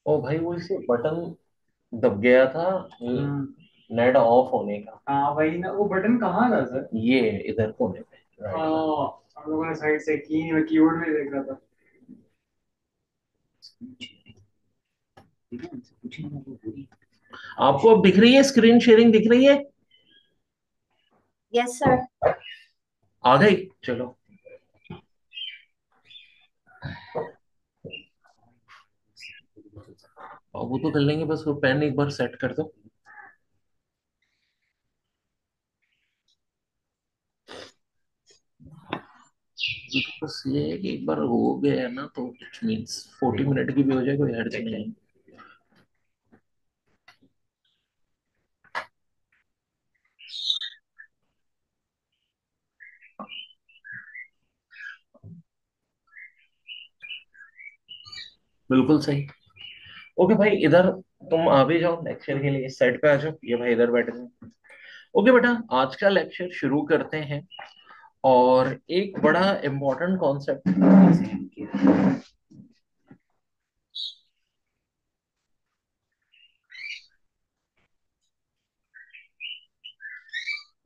ओ भाई वो इसे बटन दब गया था नेट ऑफ होने का। हाँ वही ना, वो बटन कहाँ था सर? ये इधर कोने पे राइट में। हम लोगों ने साइड से की, मैं कीबोर्ड में देख रहा था। आपको अब दिख रही है, स्क्रीन शेयरिंग दिख रही है? Yes sir. आ गई, चलो। अब वो तो कर लेंगे, बस वो पेन एक बार सेट कर दो। बस ये है कि एक बार हो गया है ना, तो इट मीन्स 40 मिनट की भी हो जाए, कोई हर्ज नहीं है। बिल्कुल सही। ओके भाई, इधर तुम आ भी जाओ लेक्चर के लिए, सेट पे आ जाओ, ये भाई इधर बैठ जाओ। ओके बेटा, आज का लेक्चर शुरू करते हैं। और एक बड़ा इंपॉर्टेंट कॉन्सेप्ट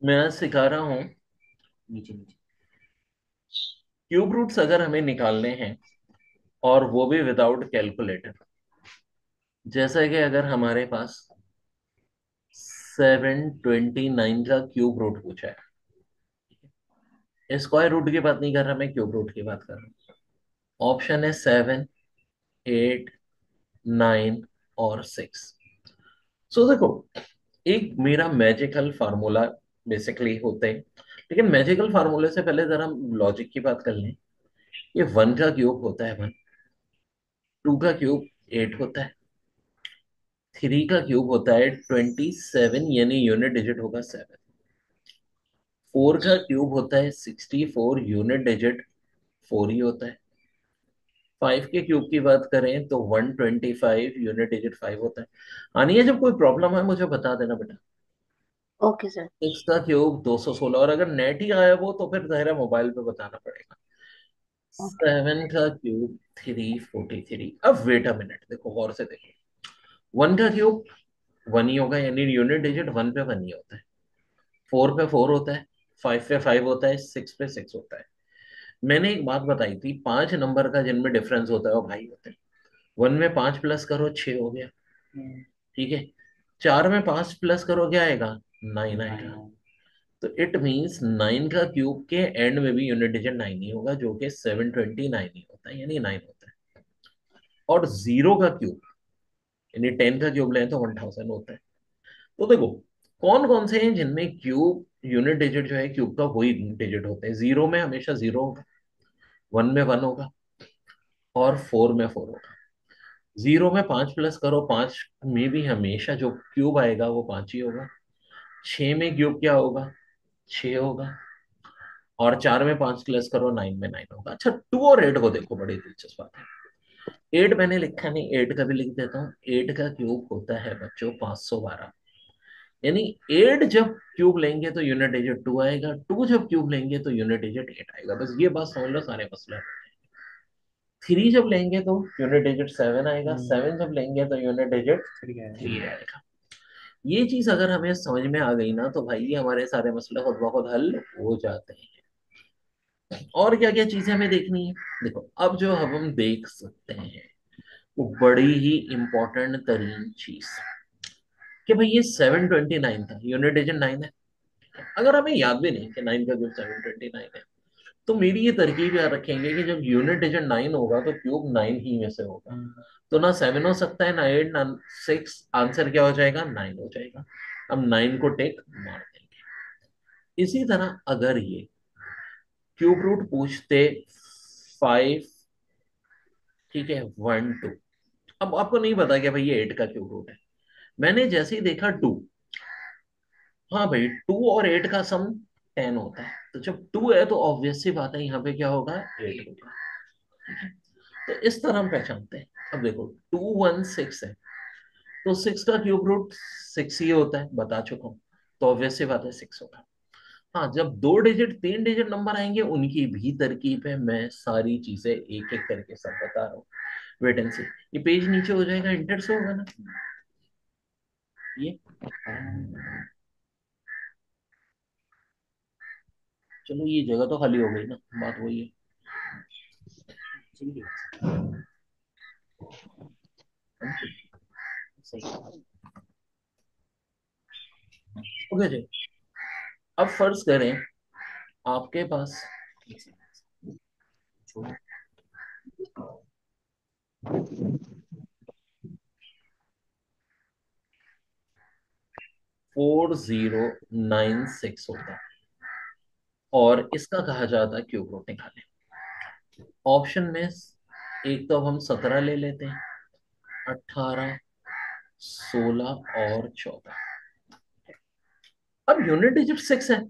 मैं आज सिखा रहा हूँ। नीचे नीचे क्यूब रूट्स अगर हमें निकालने हैं, और वो भी विदाउट कैलकुलेटर। जैसा कि अगर हमारे पास 729 का क्यूब रूट पूछा है, स्क्वायर रूट की बात नहीं कर रहा मैं, क्यूब रूट की बात कर रहा हूँ। ऑप्शन है 7, 8, 9 और 6। सो देखो, एक मेरा मैजिकल फार्मूला बेसिकली होते हैं, लेकिन मैजिकल फार्मूले से पहले जरा हम लॉजिक की बात कर लें। ये 1 का क्यूब होता है 1, 2 का क्यूब 8 होता है, 3 का क्यूब होता है 27, यानी यूनिट डिजिट होगा 7, 4 का क्यूब होता है 64, यूनिट डिजिट 4 ही होता है। 5 के क्यूब की बात करें तो 125, यूनिट डिजिट 5 होता है। आनी है, जब कोई प्रॉब्लम है मुझे बता देना बेटा। Okay sir. 6 का क्यूब 216, और अगर नेट ही गायब हो तो फिर जहरा मोबाइल पे बताना पड़ेगा। ओके। 7 का क्यूब 343। अब वेट अ मिनट, देखो गौर से देखो। 1 का क्यूब 1 ही होगा, यानी यूनिट डिजिट 1 पे 1 ही होता है। 4 पे 4 होता है, 5 पे 5 होता है, 6 पे 6 होता है। मैंने एक बात बताई थी, 5 नंबर का जिनमें डिफरेंस होता है वो भाई होते हैं। 1 में 5 प्लस करो 6 हो गया, ठीक है। 4 में 5 प्लस करो क्या आएगा? 9 आएगा। तो इट मींस 9 का क्यूब के एंड में भी यूनिट डिजिट 9 ही होगा, जो कि 729 ही होता है, यानी 9 होता है। और 0 का क्यूब, यानी 10 का क्यूब लें तो 1000 होता है। तो देखो, कौन कौन से हैं जिनमें क्यूब यूनिट डिजिट जो है क्यूब का वही डिजिट होते हैं। 0 में हमेशा 0 होगा, 1 में 1 होगा, और 4 में 4 होगा। 0 में 5 प्लस करो, 5 में भी हमेशा जो क्यूब आएगा वो 5 ही होगा। 6 में क्यूब क्या होगा? 6 होगा। और 4 में 5 प्लस करो, 9 में 9 होगा। अच्छा, 2 और 8 को देखो, बड़ी दिलचस्प बात है। 8 मैंने लिखा नहीं, 8 का भी लिख देता हूँ। 8 का क्यूब होता है बच्चों 512, यानी 8 जब क्यूब लेंगे तो यूनिट डिजिट 2 आएगा, 2 जब क्यूब लेंगे तो यूनिट डिजिट 8 आएगा। बस ये बात समझ लो, सारे मसले। 3 जब लेंगे तो यूनिट डिजिट 7 आएगा, 7 जब लेंगे तो यूनिट डिजिट 3 आएगा। ये चीज अगर हमें समझ में आ गई ना, तो भाई ये हमारे सारे मसले खुद ब खुद हल हो जाते हैं। और क्या क्या चीजें हमें देखनी है, देखो अब जो हम देख सकते हैं वो बड़ी ही इंपॉर्टेंट तरीन चीज, कि भाई ये 729 था, यूनिट डिजिट 9 है। अगर हमें याद भी नहीं कि 9 का क्यूब 729 है, तो मेरी ये तरकीब याद रखेंगे कि जब यूनिट डिजिट 9 होगा तो क्यूब 9 ही में से होगा। तो ना 7 हो सकता है, ना 8, ना 6। आंसर क्या हो जाएगा? 9 हो जाएगा। हम 9 को टेक मार देंगे। इसी तरह अगर ये क्यूब रूट पूछते 5, ठीक है, 1, 2। अब आपको नहीं पता कि भाई ये 8 का क्यूब रूट है। मैंने जैसे ही देखा 2, हाँ भाई 2 और 8 का सम 10 होता है, तो जब 2 है तो ऑब्वियस सी बात है यहाँ पे क्या होगा? 8 होगा। तो इस तरह हम पहचानते हैं। अब देखो, 2, 1, 6 है, तो 6 का क्यूब रूट 6 ही होता है, बता चुका हूँ। तो ऑब्वियस सी बात है 6 होगा। हाँ, जब 2 डिजिट 3 डिजिट नंबर आएंगे उनकी भी तरकीब है, मैं सारी चीजें एक एक करके सब बता रहा हूँ। वेट एंड सी। ये पेज नीचे हो जाएगा, इंटर से होगा ना ये। चलो ये जगह तो खाली हो गई ना, बात वही है। सही। ओके जी। अब फर्ज करें आपके पास 4096 होता है और इसका कहा जाता है क्यूब रूट निकालें। ऑप्शन में एक तो अब हम 17 ले लेते हैं, 18, 16 और 14। अब यूनिट डिजिट 6 है।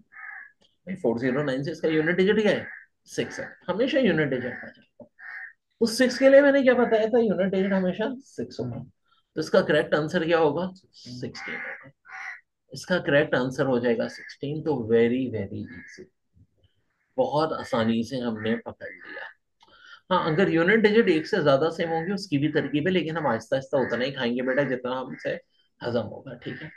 4096 का यूनिट डिजिट क्या है? 6 है, हमेशा यूनिट डिजिट आ जाएगा। उस 6 के लिए मैंने क्या बताया था, यूनिट डिजिट हमेशा 6 होगा। तो इसका करेक्ट आंसर क्या होगा? 16 होगा। इसका करेक्ट आंसर हो जाएगा 16। तो वेरी वेरी इजी, बहुत आसानी से हमने पकड़ लिया। हाँ, अगर यूनिट डिजिट एक से ज्यादा सेम होंगे उसकी भी तरकीब है, लेकिन हम आहिस्ता आहिस्ता उतना ही खाएंगे बेटा जितना हमसे हजम होगा, ठीक है।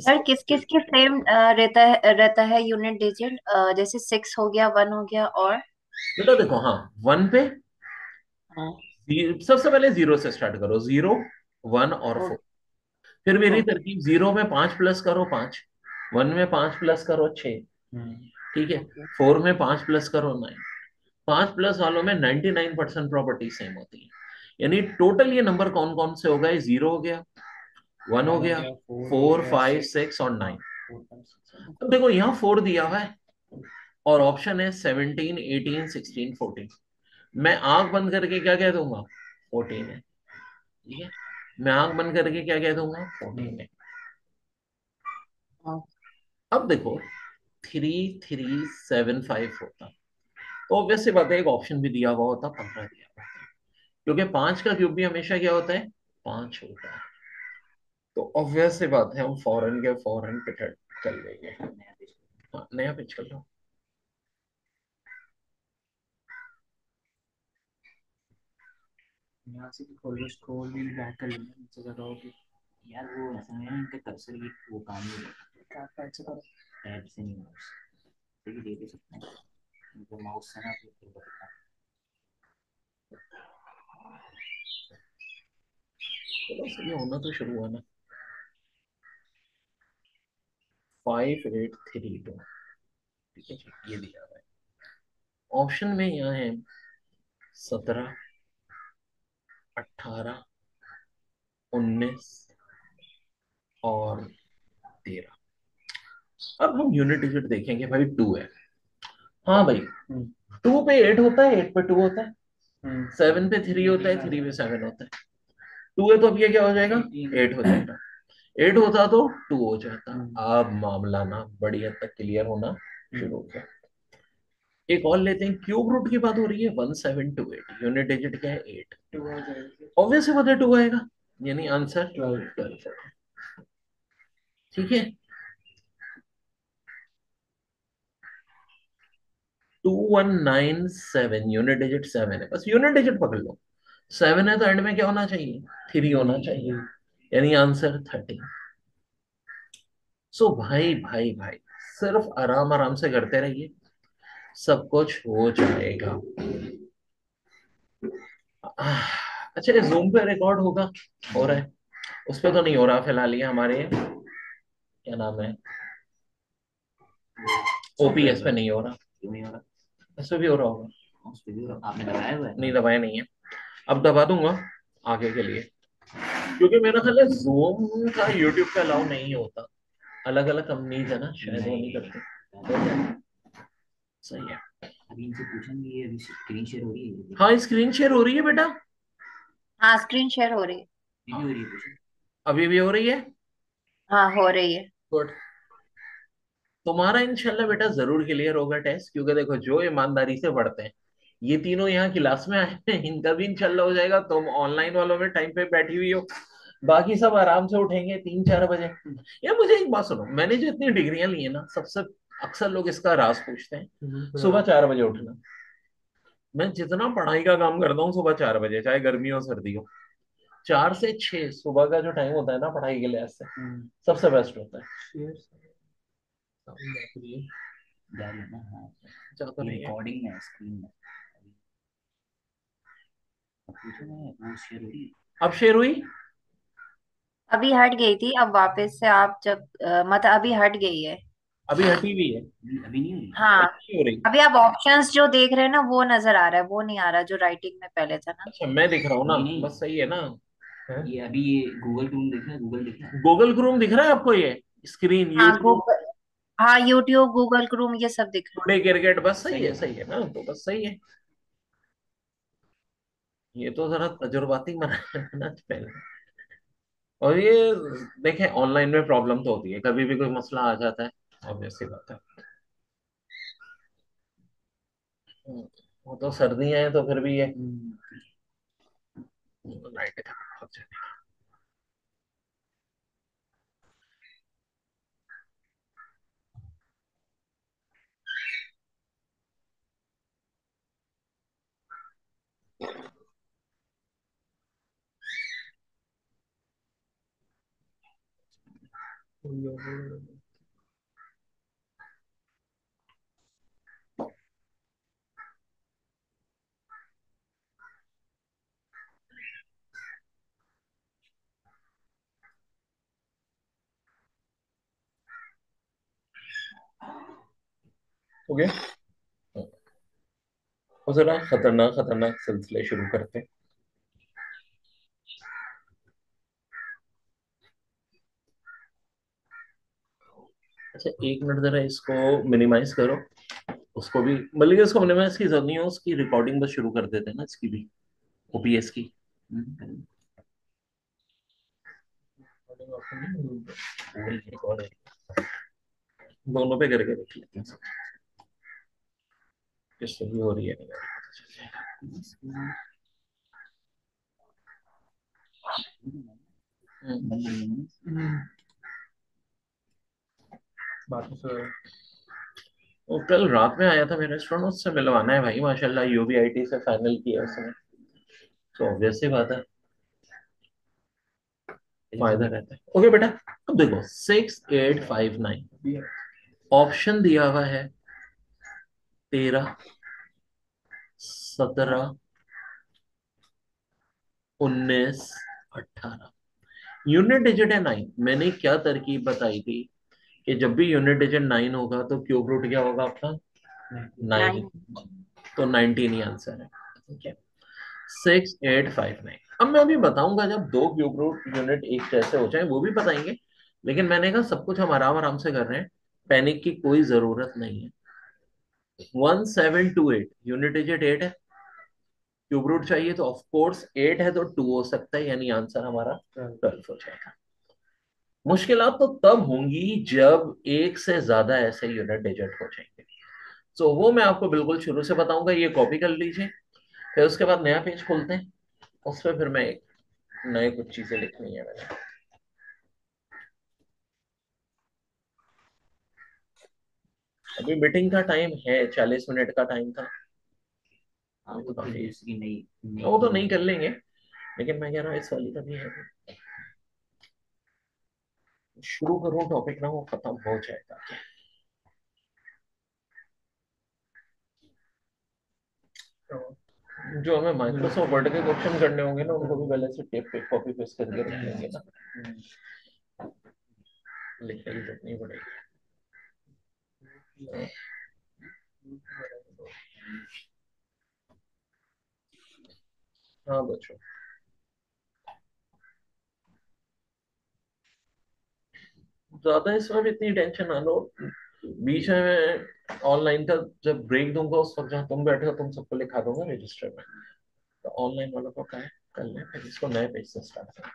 सर इसके किस किस के सेम रहता है यूनिट डिजिट, जैसे 6 हो गया, 1 हो गया और। बेटा देखो, हाँ, 1 पे हाँ। सबसे पहले 0 से स्टार्ट करो, 0, 1 और ओ, 4। फिर मेरी ओके। तरकीब, 0 में 5 प्लस करो 5, 1 में 5 प्लस करो 6, ठीक है। ओके। 4 में 5 प्लस करो 9। 5 प्लस वालों में 99% प्रॉपर्टी सेम होती है। यानी टोटल ये नंबर कौन कौन से हो गए? 0 हो गया, 1 हो गया, 4, 5, 6 और 9। अब देखो यहाँ 4 दिया हुआ है और ऑप्शन है 17, 18, 16, 14। मैं आंख बंद करके क्या कह दूंगा? 14 है, ठीक है। मैं आंख बंद करके क्या कह दूंगा? 14 है। हाँ। अब देखो 3375 होता, तो ऑब्वियस सी बात है एक ऑप्शन भी दिया हुआ होता, 15 दिया हुआ होता, क्योंकि 5 का क्यूब भी हमेशा क्या होता है? 5 होता है। तो ऑब्वियस सी बात है हम फॉरन के फॉरन पिट कर लेंगे। हाँ, नया पिच कर लो। यहाँ से भी खोल लो, स्क्रॉल भी बैक कर लेना नीचे कर रहा होगी। यार वो ऐसा है ना, इनके कर्सर की वो काम नहीं होता। क्या पैड से करो? पैड से नहीं, माउस से भी दे सकते हैं। इनके माउस से ना फिर बता। चलो सही होना तो शुरू हुआ ना। 5832, ठीक है जी, ये दिया हुआ है। ऑप्शन में यहाँ है 17, 18, 19 और 13। अब हम यूनिट डिजिट देखेंगे भाई, 2 है। हाँ भाई, 2 पे 8 होता है, 8 पे 2 होता है, 7 पे 3 होता है, 3 पे 7 होता है। 2 है तो अब ये क्या हो जाएगा? 8 हो जाएगा। 8 होता तो 2 हो जाता। अब मामला ना बड़ी हद तक क्लियर होना शुरू हो गया। एक और लेते हैं, क्यूब रूट की बात हो रही है, 1728, यूनिट डिजिट क्या है? 8। ऑब्वियस है, मतलब 2 आएगा, यानी आंसर 12। ठीक है। 2197, यूनिट डिजिट 7 है, बस यूनिट डिजिट पकड़ लो। 7 है तो एंड में क्या होना चाहिए? 3 होना चाहिए, यानी आंसर 30। सो भाई भाई भाई, सिर्फ आराम आराम से करते रहिए, सब कुछ हो जाएगा। अच्छा, ये जूम पे रिकॉर्ड होगा? हो रहा है? उस पे तो नहीं हो रहा फिलहाल, ये हमारे क्या नाम है, ओपीएस पे नहीं हो रहा। क्यों नहीं हो रहा? इस पे भी हो रहा होगा। उस पे भी आपने दबाया हुआ है? नहीं, दबाया नहीं है। अब दबा दूंगा आगे के लिए, क्योंकि मेरा ख्याल है जूम का यूट्यूब पे अलाउ नहीं होता। अलग अलग कंपनीज है ना, शायद वो नहीं करते। सही है। अभी इनसे पूछेंगे, ये अभी स्क्रीन शेयर हो रही है? हाँ, स्क्रीन शेयर हो रही है बेटा। हाँ, स्क्रीन शेयर हो रही है। ये भी हो रही है, पूछो। अभी भी हो रही है। हाँ, हो रही है। गुड। तुम्हारा इंशाल्लाह बेटा जरूर क्लियर होगा टेस्ट, क्योंकि देखो जो ईमानदारी से पढ़ते हैं, ये तीनों यहाँ क्लास में आए हैं, इनका भी इंशाल्लाह हो जाएगा। तुम ऑनलाइन वालों में टाइम पे बैठी हुई हो, बाकी सब आराम से उठेंगे 3-4 बजे। यार मुझे एक बात सुनो, मैंने जो इतनी डिग्रियां ली है ना, सबसे अक्सर लोग इसका राज पूछते हैं, सुबह 4 बजे उठना। मैं जितना पढ़ाई का काम करता हूँ सुबह 4 बजे, चाहे गर्मी हो सर्दी हो, 4 से 6 सुबह का जो टाइम होता है ना पढ़ाई के लिहाज से सबसे बेस्ट होता है। जा रही है ना? हाँ, जाता ये नहीं है। रिकॉर्डिंग में स्क्रीन में। अब पूछो ना, वो शेयर हो रही है। अब शेयर हुई। अभी हट गई थी, अब वापस से आप जब मतलब अभी हट गई है। अभी हटी हुई है। अभी नहीं हो रही। हाँ, नहीं हो रही। अभी आप ऑप्शंस जो देख रहे हैं ना वो नजर आ रहा है, वो नहीं आ रहा जो राइटिंग में पहले था ना। अच्छा मैं दिख रहा हूँ ना, नहीं नहीं, बस सही है ना। ये अभी ये गूगल क्रोम देखना है, गूगल देखना है। गूगल क्रोम दिख रहा है आपको? ये स्क्रीन हाँ यूट्यूब गूगल, हाँ यूट्यूब, गूगल क्रोम, ये सब दिख रहा टुडे क्रिकेट, बस सही सही है, है। सही है ना, तो बस सही है। ये तो जरा तजुर्बाती मना पहले। और ये देखें, ऑनलाइन में प्रॉब्लम तो होती है, कभी भी कोई मसला आ जाता है, ऑब्वियस सी बात है। वो तो सर्दियां हैं तो फिर भी ये लाइट खराब हो जाती है। हो गया। वो जरा खतरनाक खतरनाक सिलसिले शुरू करते हैं। अच्छा 1 मिनट जरा इसको मिनिमाइज करो। उसको भी, बल्कि इसको मिनिमाइज की जरूरत नहीं है, उसकी रिकॉर्डिंग बस शुरू कर देते हैं ना इसकी भी, ओबीएस की। पूरी रिकॉर्ड है, दोनों पे करके देख लेते हैं किससे भी हो रही है, नहीं हो रही, पता चल जाएगा। बाकी तो वो कल रात में आया था मेरे रेस्टोरेंट, उससे मिलवाना है भाई, माशाल्लाह यूबीआईटी से फाइनल किया उसने, तो ऑब्वियस सी बात है फायदा रहता है। ओके बेटा, अब देखो 6859 ऑप्शन दिया हुआ है 13, 17, 19, 18। यूनिट डिजिट है 9। मैंने क्या तरकीब बताई थी कि जब भी यूनिट डिजिट 9 होगा तो क्यूब रूट क्या होगा आपका? 9। 9। तो 19 ही आंसर है। ठीक है, 6859। अब मैं अभी बताऊंगा जब दो क्यूब रूट यूनिट एक जैसे हो जाए वो भी बताएंगे, लेकिन मैंने कहा सब कुछ हम आराम आराम से कर रहे हैं, पैनिक की कोई जरूरत नहीं है। 1728 यूनिट डिजिट 8 है, क्यूब रूट चाहिए तो ऑफ कोर्स 8 है तो 2 हो सकता है, यानी आंसर हमारा 12 हो जाएगा। मुश्किलात तो तब होंगी जब एक से ज्यादा ऐसे यूनिट डिजिट हो जाएंगे, तो वो मैं आपको बिल्कुल शुरू से बताऊंगा, ये कॉपी कर लीजिए। फिर उसके बाद नया पेज खोलते हैं, उस पर फिर मैं एक नए कुछ चीजें लिखनी है मैंने। अभी मीटिंग का टाइम है, 40 मिनट का टाइम था। हाँ, वो फिर दूसरी नई नई वो तो नहीं कर लेंगे, लेकिन मैं कह रहा हूँ इस वाली का भी है, शुरू करूँ टॉपिक ना, वो खत्म हो जाएगा। तो जो हमें माइक्रोसॉफ्ट वर्ड के क्वेश्चन करने होंगे ना, उनको भी पहले से टेप पे कॉपी पेस्ट करके रख लेंगे ना, लिखने की जरूरत नहीं पड़ेगी। हाँ बच्चों, ज्यादा इसमें भी इतनी टेंशन ना लो। बीच में मैं ऑनलाइन का जब ब्रेक दूंगा उस वक्त जहाँ तुम बैठे हो तुम सबको लिखा दूंगा रजिस्टर में, तो ऑनलाइन वालों को क्या है कर लें, फिर इसको नए पेज से स्टार्ट करें।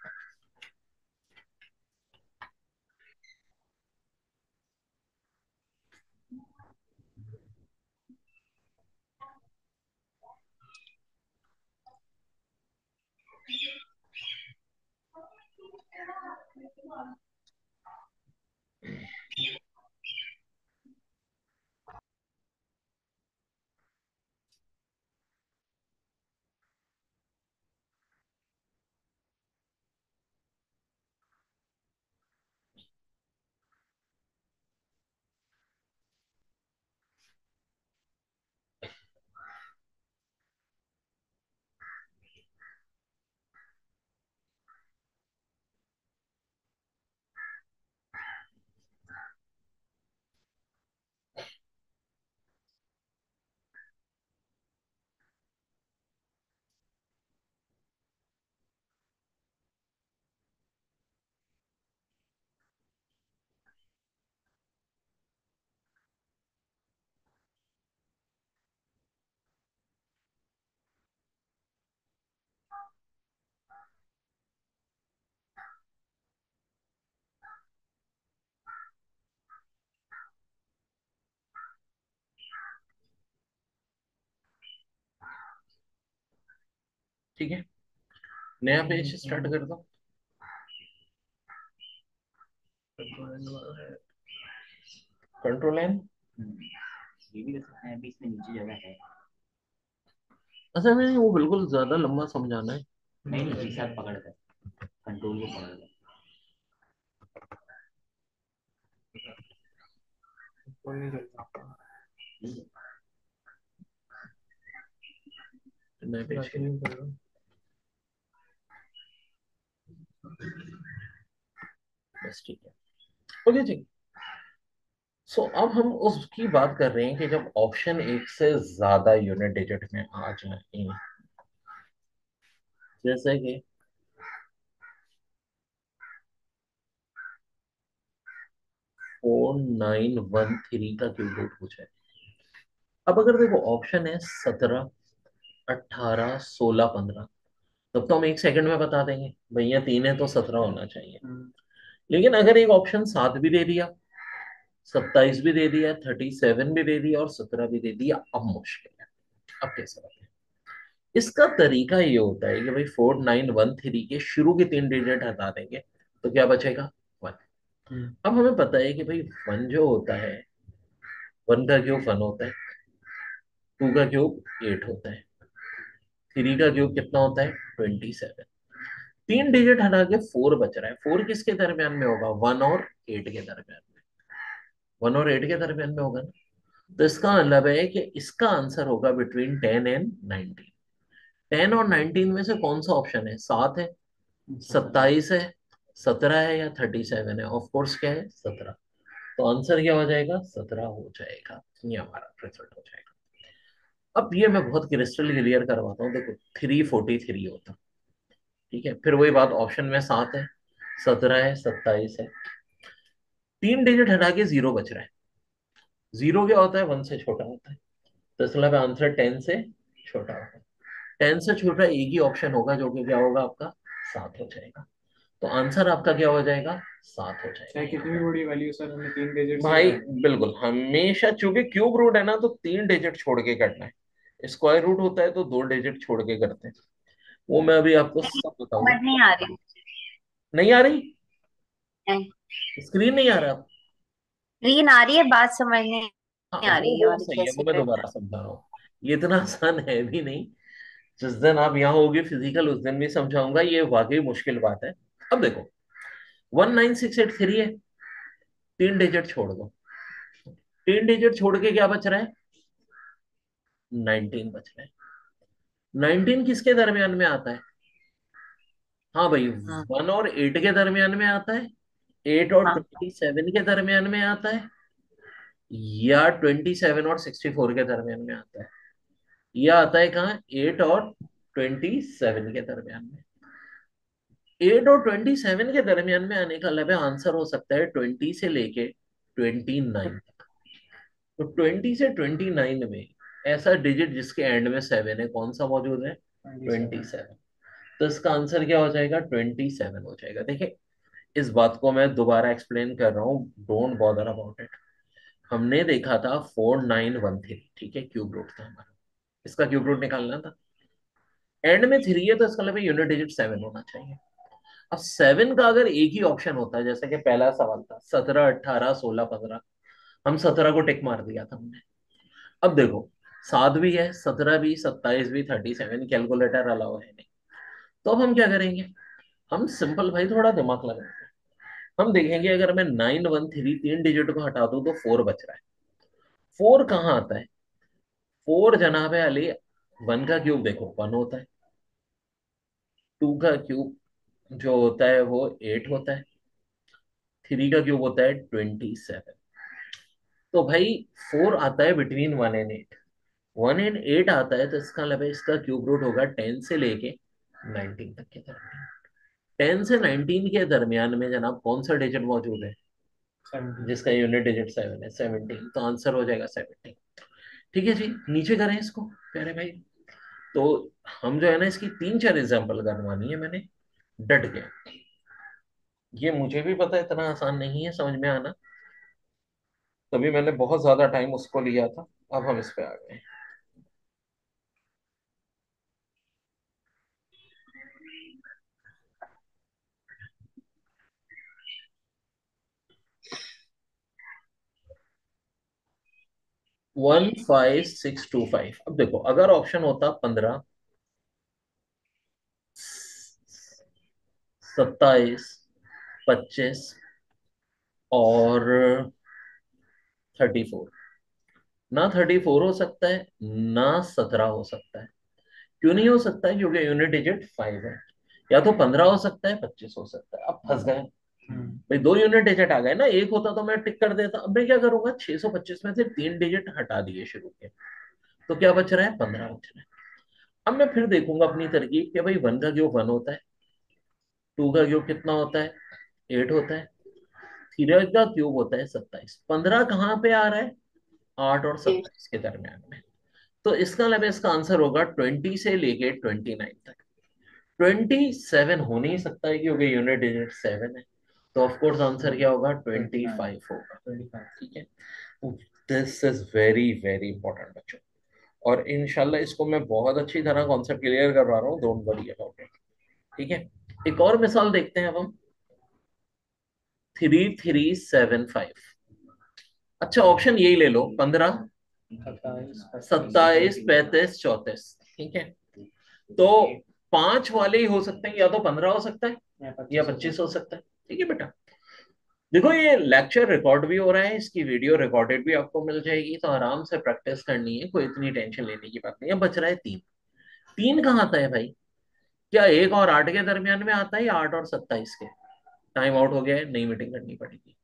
ठीक है, नया पेज स्टार्ट कर दो। Control N. ये भी कर सकते हैं, अभी इसमें नीचे जगह है। असल में वो बिल्कुल ज्यादा लंबा समझाना है। नहीं नहीं, एक साथ पकड़ कर, कंट्रोल को पकड़ कर। नहीं चलता। ठीक है। नया पेज नहीं कर रहा। बस ठीक है। ओके जी। सो अब हम उसकी बात कर रहे हैं कि जब ऑप्शन एक से ज्यादा यूनिट डिजिट में आ जाए, जैसे कि 4913 का क्यूब रूट पूछा है। अब अगर देखो ऑप्शन है 17, 18, 16, 15, तब तो हम एक सेकंड में बता देंगे भैया 3 है तो 17 होना चाहिए। लेकिन अगर एक ऑप्शन 7 भी दे दिया, 27 भी दे दिया, 37 भी दे दिया और 17 भी दे दिया, अब मुश्किल है। अब कैसे बताएं? इसका तरीका ये होता है कि भाई 4913 के शुरू के 3 डिजिट हटा देंगे तो क्या बचेगा? 1। अब हमें पता है कि भाई 1 जो होता है, 1 का क्यूब 1 होता है, 2 का क्यूब 8 होता है, 3 का क्यूब कितना होता है? 27। 3 डिजिट हटा के 4 बच रहा है। 4 किसके दरमियान में होगा? 1 और 8 के दरमियान में। 1 और 8 के दरमियान में होगा ना। तो इसका मतलब है कि इसका आंसर होगा बिटवीन 10 एंड 19। 10 और 19 में से कौन सा ऑप्शन है? 7 है, 27 है, 17 है या 37 है? ऑफ कोर्स क्या है? 17। तो आंसर क्या हो जाएगा? 17 हो जाएगा। ये हमारा रिजल्ट हो जाएगा। अब ये मैं बहुत क्रिस्टल क्लियर करवाता हूँ। देखो 343 होता, ठीक है, फिर वही बात, ऑप्शन में 7 है, 17 है, 27 है, 3 डिजिट हटा के 0 बच रहा है। 0 क्या होता है? 1 से छोटा होता है। तो इसका मतलब आंसर 10 से छोटा होगा। 10 से छोटा एक ही ऑप्शन होगा जो कि क्या होगा आपका? 7 हो जाएगा। तो आंसर आपका क्या हो जाएगा? 7 हो चाहे जाएगा। कितनी भी बड़ी वैल्यू सर, हमें 3 डिजिट से भाई बिल्कुल, हमेशा चूंकि क्यूब रूट है ना, तो 3 डिजिट छोड़ के करना है। स्क्वायर रूट होता है तो 2 डिजिट छोड़ के करते हैं। वो मैं अभी आपको नहीं, सब समझ बताऊंगा। नहीं आ रही मुझे। नहीं आ रही? नहीं, स्क्रीन नहीं आ रहा? रीन आ रही है, बात समझ नहीं हाँ आ वो रही है वो और सही है, वो कैसे मैं करना दोबारा समझा रहा हूँ। ये इतना आसान है भी नहीं। जिस दिन आप यहाँ होगे फिजिकल, उस दिन भी समझाऊंगा। ये वाकई मुश्किल बात है। अब देखो 19683 है, 3 डिजिट छोड़ दो। 3 डिजिट छोड़ के क्या बच रहा है? 19 बच रहा है। 19 किसके दरमियान में आता है? हाँ भाई, है। हाँ 1 और 8 के दरमियान में आता है, 8 और हाँ 27 के दरमियान में आता है, या 27 और 64 के दरमियान में आता है। यह आता है कहाँ? 8 और 27 के दरमियान में। 8 और 27 के दरमियान में आने का मतलब आंसर हो सकता है 20 से लेके 29। तो 20 से 29 में ऐसा डिजिट जिसके एंड में 7 है, कौन सा मौजूद है? 27। तो इसका आंसर क्या हो जाएगा? 27 हो जाएगा। देखिए, इस बात को मैं दोबारा एक्सप्लेन कर रहा हूँ, डोंट बॉदर अबाउट इट। हमने देखा था 4913, ठीक है, क्यूब रूट था हमारा, इसका क्यूब रूट निकालना था। एंड में 3 है तो इसका मतलब यूनिट डिजिट 7 होना चाहिए। अब 7 का अगर एक ही ऑप्शन होता है, जैसे कि पहला सवाल था 17, 18, 16, 15, हम 17 को टिक मार दिया था हमने। अब देखो 7 भी है, 17 भी, 27 भी, 37, कैलकुलेटर अलाउ है नहीं। तो अब हम क्या करेंगे? हम सिंपल भाई थोड़ा दिमाग लगाएंगे। हम देखेंगे अगर मैं 913 3 डिजिट को हटा दूं तो 4 बच रहा है। 4 कहाँ आता है? 4 जनाब है अली, 1 का क्यूब देखो 1 होता है, 2 का क्यूब जो होता है वो 8 होता है, 3 का क्यूब होता है 27। तो भाई 4 आता है बिटवीन 1 एंड 8। 1 एंड 8 आता है तो इसका मतलब है इसका क्यूब रूट होगा 10 से लेके 19 तक के दरमियान। 10 से 19 के दरमियान में जनाब कौन सा डिजिट मौजूद है? 17। जिसका यूनिट डिजिट 7 है, 17। तो आंसर हो जाएगा 17। ठीक है जी, नीचे करें इसको प्यारे भाई। तो हम जो है ना, इसकी 3 4 एग्जाम्पल करवानी है मैंने, डट गया। ये मुझे भी पता है इतना आसान नहीं है समझ में आना, तभी मैंने बहुत ज्यादा टाइम उसको लिया था। अब हम इस पे आ गए। 15625। अब देखो, अगर ऑप्शन होता 15, 27, 25 और 34, ना 34 हो सकता है, ना 17 हो सकता है। क्यों नहीं हो सकता है? क्योंकि यूनिट डिजिट 5 है। या तो 15 हो सकता है, 25 हो सकता है। अब फंस गए भाई, दो यूनिट डिजिट आ गए ना। एक होता तो मैं टिक कर देता। अब मैं क्या करूंगा, 625 में से 3 डिजिट हटा दिए शुरू के, तो क्या बच रहा है? 15 बच रहा है। अब मैं फिर देखूंगा अपनी तरकीब कि भाई 1 का क्यूब 1 होता है, 2 का क्यूब कितना होता है? 8 होता है, 3 का क्यूब होता है 27। 15 कहाँ पे आ रहा है? 8 और 27 के दरमियान में। तो इसका मतलब इसका आंसर होगा 20 से लेके 29 तक। 27 हो नहीं सकता है क्योंकि यूनिट डिजिट 7 है। तो ऑफ कोर्स आंसर क्या होगा? 25 होगा। 25, ठीक है। This is very very important बच्चों, और इनशाला इसको मैं बहुत अच्छी तरह कॉन्सेप्ट क्लियर करवा रहा हूँ, डोंट वरी अबाउट इट। ठीक है, एक और मिसाल देखते हैं अब हम। 3375। अच्छा, ऑप्शन यही ले लो, 15, 27, 35, 34। ठीक है, तो 5 वाले ही हो सकते हैं, या तो 15 हो सकता है या 25 हो सकता है। ठीक है बेटा, देखो ये लेक्चर रिकॉर्ड भी हो रहा है, इसकी वीडियो रिकॉर्डेड भी आपको मिल जाएगी, तो आराम से प्रैक्टिस करनी है, कोई इतनी टेंशन लेने की बात नहीं है। अब बच रहा है 3। 3 कहाँ आता है भाई? क्या 1 और 8 के दरमियान में आता है, या 8 और 27 के? टाइम आउट हो गया है, नई मीटिंग करनी पड़ेगी।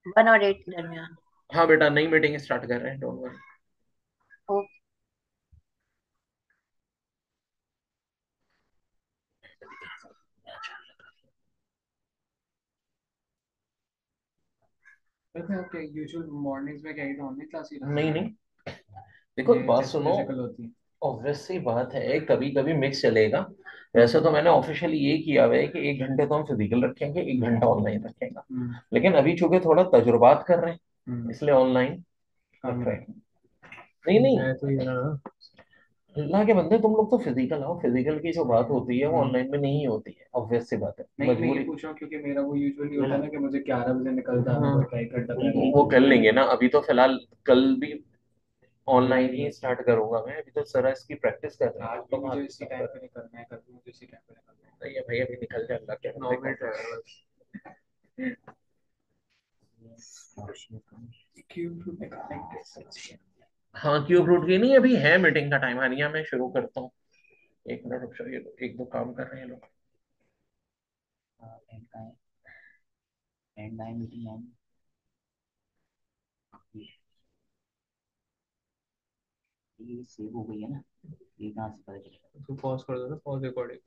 1 और 8 के दरमियान। हाँ बेटा, नई मीटिंग स्टार्ट कर रहे हैं, डोंट वरी। ओके। वैसे आप क्या यूजुअल मॉर्निंग्स में क्या ही ऑनलाइन क्लास ही नहीं नहीं, देखो ये बात जैसे सुनो, फिजिकल होती है? ऑब्वियस सी बात है, कभी कभी मिक्स चलेगा। वैसे तो मैंने ऑफिशियली ये किया हुआ है कि 1 घंटे तो हम फिजिकल रखेंगे, 1 घंटा ऑनलाइन रखेंगे। लेकिन अभी चूंकि थोड़ा तजुर्बात कर रहे हैं, इसलिए ऑनलाइन रख रहे हैं। नहीं नहीं, मैं तो ये ना अल्लाह के बंदे, तुम लोग तो फिजिकल आओ। फिजिकल की जो बात होती है वो ऑनलाइन में नहीं होती है, ऑब्वियस सी बात है, नहीं, मैं ये मजबूरी। पूछ रहा हूँ क्योंकि मेरा वो यूजुअली होता है ना कि मुझे 11 बजे निकलता है, हाँ, तो क्या 1 घंटा पहले। वो कर लेंगे ना। अभी तो फिलहाल कल भी ऑनलाइन ही स्टार्ट करूंगा मैं। अभी तो सर इसकी प्रैक्टिस कर रहे हैं, आज भी तो मुझे इसी टाइम पे निकलना है, कल भी मुझे इसी टाइम पे निकलना नहीं है भाई, अभी निकल जाए, अल्लाह के है। बंदे 9 मिनट को। है बस। क्यूब रूट निकालने की सोची है। हाँ, क्यूब रूट की नहीं, अभी है मीटिंग का टाइम। हानिया मैं शुरू करता हूँ, 1 मिनट रुक जाओ, ये लोग 1 2 काम कर रहे हैं लोग। एंड का है, एंड का है मीटिंग एंड। ये सेव हो गई है ना, ये कहाँ से पता चलेगा? तो पॉज कर दो ना, पॉज रिकॉर्डिंग।